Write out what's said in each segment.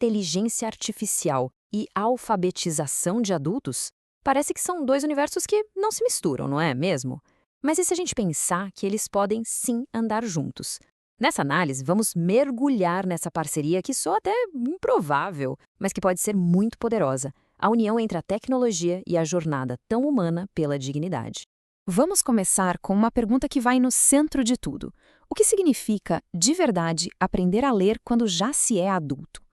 inteligência artificial e alfabetização de adultos? Parece que são dois universos que não se misturam, não é mesmo? Mas e se a gente pensar que eles podem sim andar juntos? Nessa análise, vamos mergulhar nessa parceria que soa até improvável, mas que pode ser muito poderosa. A união entre a tecnologia e a jornada tão humana pela dignidade. Vamos começar com uma pergunta que vai no centro de tudo. O que significa, de verdade, aprender a ler quando já se é adulto?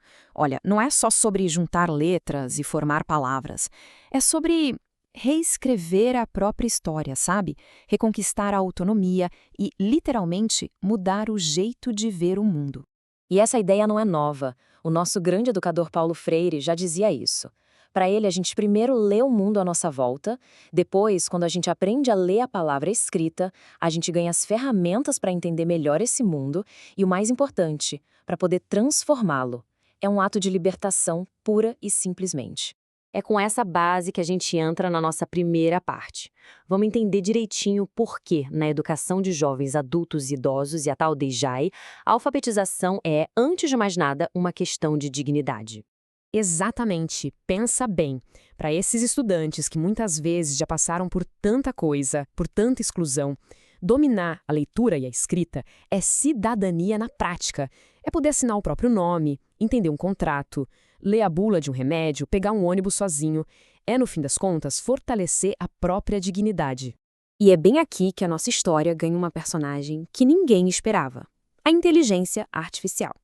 Olha, não é só sobre juntar letras e formar palavras. É sobre reescrever a própria história, sabe? Reconquistar a autonomia e, literalmente, mudar o jeito de ver o mundo. E essa ideia não é nova. O nosso grande educador Paulo Freire já dizia isso. Para ele, a gente primeiro lê o mundo à nossa volta, depois, quando a gente aprende a ler a palavra escrita, a gente ganha as ferramentas para entender melhor esse mundo e, o mais importante, para poder transformá-lo. É um ato de libertação pura e simplesmente. É com essa base que a gente entra na nossa primeira parte. Vamos entender direitinho por que, na educação de jovens, adultos e idosos e a tal DEJAI, a alfabetização é, antes de mais nada, uma questão de dignidade. Exatamente, pensa bem. Para esses estudantes que muitas vezes já passaram por tanta coisa, por tanta exclusão, dominar a leitura e a escrita é cidadania na prática. É poder assinar o próprio nome, entender um contrato, ler a bula de um remédio, pegar um ônibus sozinho. É, no fim das contas, fortalecer a própria dignidade. E é bem aqui que a nossa história ganha uma personagem que ninguém esperava: a inteligência artificial.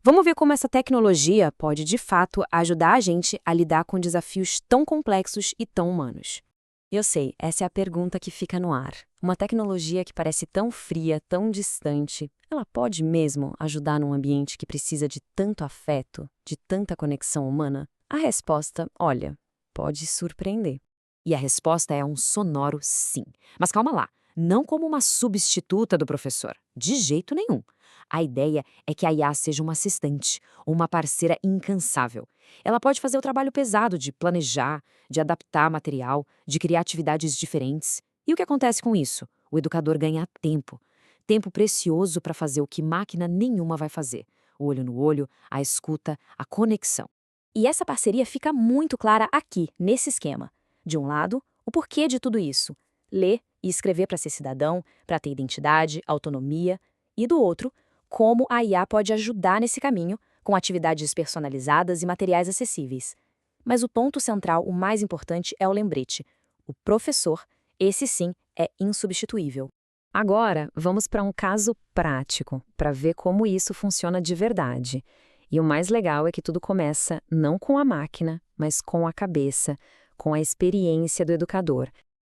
Vamos ver como essa tecnologia pode, de fato, ajudar a gente a lidar com desafios tão complexos e tão humanos. Eu sei, essa é a pergunta que fica no ar. Uma tecnologia que parece tão fria, tão distante, ela pode mesmo ajudar num ambiente que precisa de tanto afeto, de tanta conexão humana? A resposta, olha, pode surpreender. E a resposta é um sonoro sim. Mas calma lá, não como uma substituta do professor, de jeito nenhum. A ideia é que a IA seja uma assistente, uma parceira incansável. Ela pode fazer o trabalho pesado de planejar, de adaptar material, de criar atividades diferentes. E o que acontece com isso? O educador ganha tempo. Tempo precioso para fazer o que máquina nenhuma vai fazer. O olho no olho, a escuta, a conexão. E essa parceria fica muito clara aqui, nesse esquema. De um lado, o porquê de tudo isso. Ler e escrever para ser cidadão, para ter identidade, autonomia. E do outro, como a IA pode ajudar nesse caminho, com atividades personalizadas e materiais acessíveis. Mas o ponto central, o mais importante, é o lembrete. O professor, esse sim, é insubstituível. Agora, vamos para um caso prático, para ver como isso funciona de verdade. E o mais legal é que tudo começa não com a máquina, mas com a cabeça, com a experiência do educador.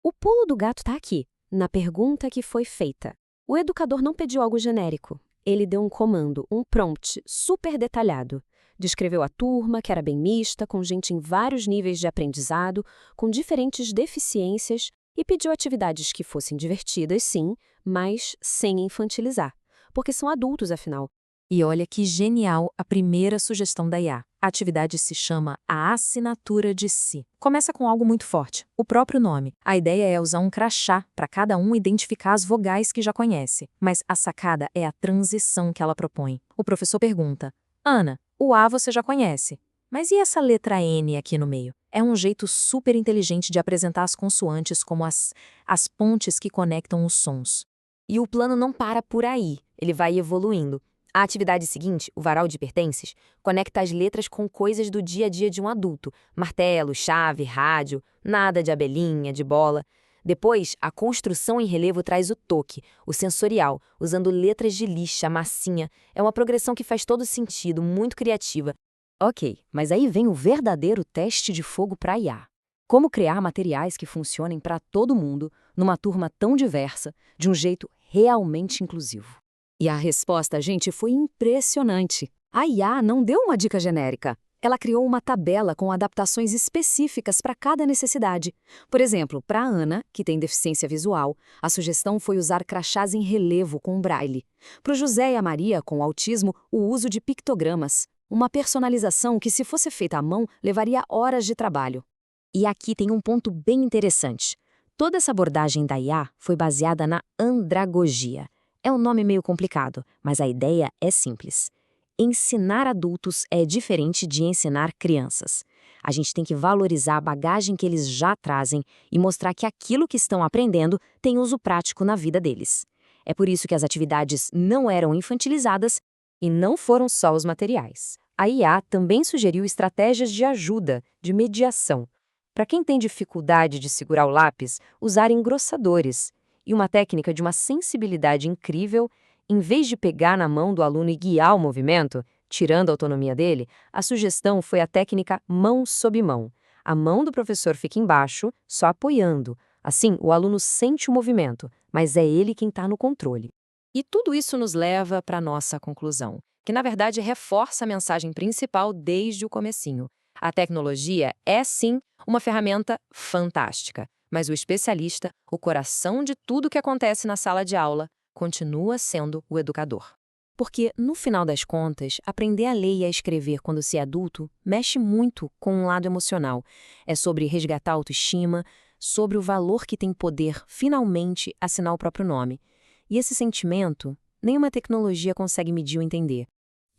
O pulo do gato está aqui, na pergunta que foi feita. O educador não pediu algo genérico. Ele deu um comando, um prompt super detalhado. Descreveu a turma, que era bem mista, com gente em vários níveis de aprendizado, com diferentes deficiências, e pediu atividades que fossem divertidas, sim, mas sem infantilizar, porque são adultos, afinal. E olha que genial a primeira sugestão da IA. A atividade se chama a assinatura de si. Começa com algo muito forte, o próprio nome. A ideia é usar um crachá para cada um identificar as vogais que já conhece. Mas a sacada é a transição que ela propõe. O professor pergunta: Ana, o A você já conhece, mas e essa letra N aqui no meio? É um jeito super inteligente de apresentar as consoantes como as pontes que conectam os sons. E o plano não para por aí, ele vai evoluindo. A atividade seguinte, o varal de pertences, conecta as letras com coisas do dia a dia de um adulto. Martelo, chave, rádio, nada de abelhinha, de bola. Depois, a construção em relevo traz o toque, o sensorial, usando letras de lixa, massinha. É uma progressão que faz todo sentido, muito criativa. Ok, mas aí vem o verdadeiro teste de fogo para a IA. Como criar materiais que funcionem para todo mundo, numa turma tão diversa, de um jeito realmente inclusivo? E a resposta, gente, foi impressionante. A IA não deu uma dica genérica. Ela criou uma tabela com adaptações específicas para cada necessidade. Por exemplo, para a Ana, que tem deficiência visual, a sugestão foi usar crachás em relevo com braille. Para o José e a Maria, com autismo, o uso de pictogramas. Uma personalização que, se fosse feita à mão, levaria horas de trabalho. E aqui tem um ponto bem interessante. Toda essa abordagem da IA foi baseada na andragogia. É um nome meio complicado, mas a ideia é simples. ensinar adultos é diferente de ensinar crianças. A gente tem que valorizar a bagagem que eles já trazem e mostrar que aquilo que estão aprendendo tem uso prático na vida deles. É por isso que as atividades não eram infantilizadas e não foram só os materiais. A IA também sugeriu estratégias de ajuda, de mediação. Para quem tem dificuldade de segurar o lápis, usar engrossadores. E uma técnica de uma sensibilidade incrível, em vez de pegar na mão do aluno e guiar o movimento, tirando a autonomia dele, a sugestão foi a técnica mão sob mão. A mão do professor fica embaixo, só apoiando. Assim, o aluno sente o movimento, mas é ele quem está no controle. E tudo isso nos leva para a nossa conclusão, que na verdade reforça a mensagem principal desde o comecinho. A tecnologia é sim uma ferramenta fantástica, mas o especialista, o coração de tudo que acontece na sala de aula, continua sendo o educador. Porque, no final das contas, aprender a ler e a escrever quando se é adulto mexe muito com um lado emocional. É sobre resgatar a autoestima, sobre o valor que tem poder, finalmente, assinar o próprio nome. E esse sentimento, nenhuma tecnologia consegue medir ou entender.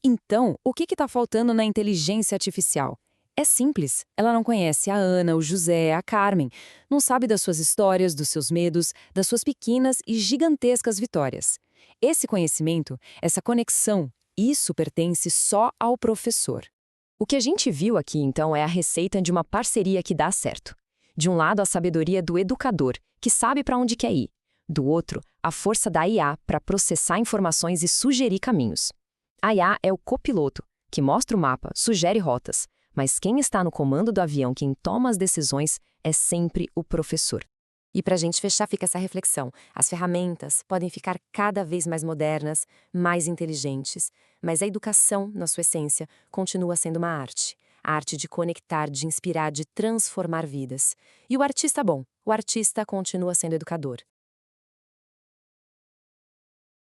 Então, o que está faltando na inteligência artificial? É simples, ela não conhece a Ana, o José, a Carmen, não sabe das suas histórias, dos seus medos, das suas pequenas e gigantescas vitórias. Esse conhecimento, essa conexão, isso pertence só ao professor. O que a gente viu aqui, então, é a receita de uma parceria que dá certo. De um lado, a sabedoria do educador, que sabe para onde quer ir. Do outro, a força da IA para processar informações e sugerir caminhos. A IA é o copiloto, que mostra o mapa, sugere rotas, mas quem está no comando do avião, quem toma as decisões, é sempre o professor. E para a gente fechar, fica essa reflexão. As ferramentas podem ficar cada vez mais modernas, mais inteligentes, mas a educação, na sua essência, continua sendo uma arte. A arte de conectar, de inspirar, de transformar vidas. E o artista bom, o artista continua sendo educador.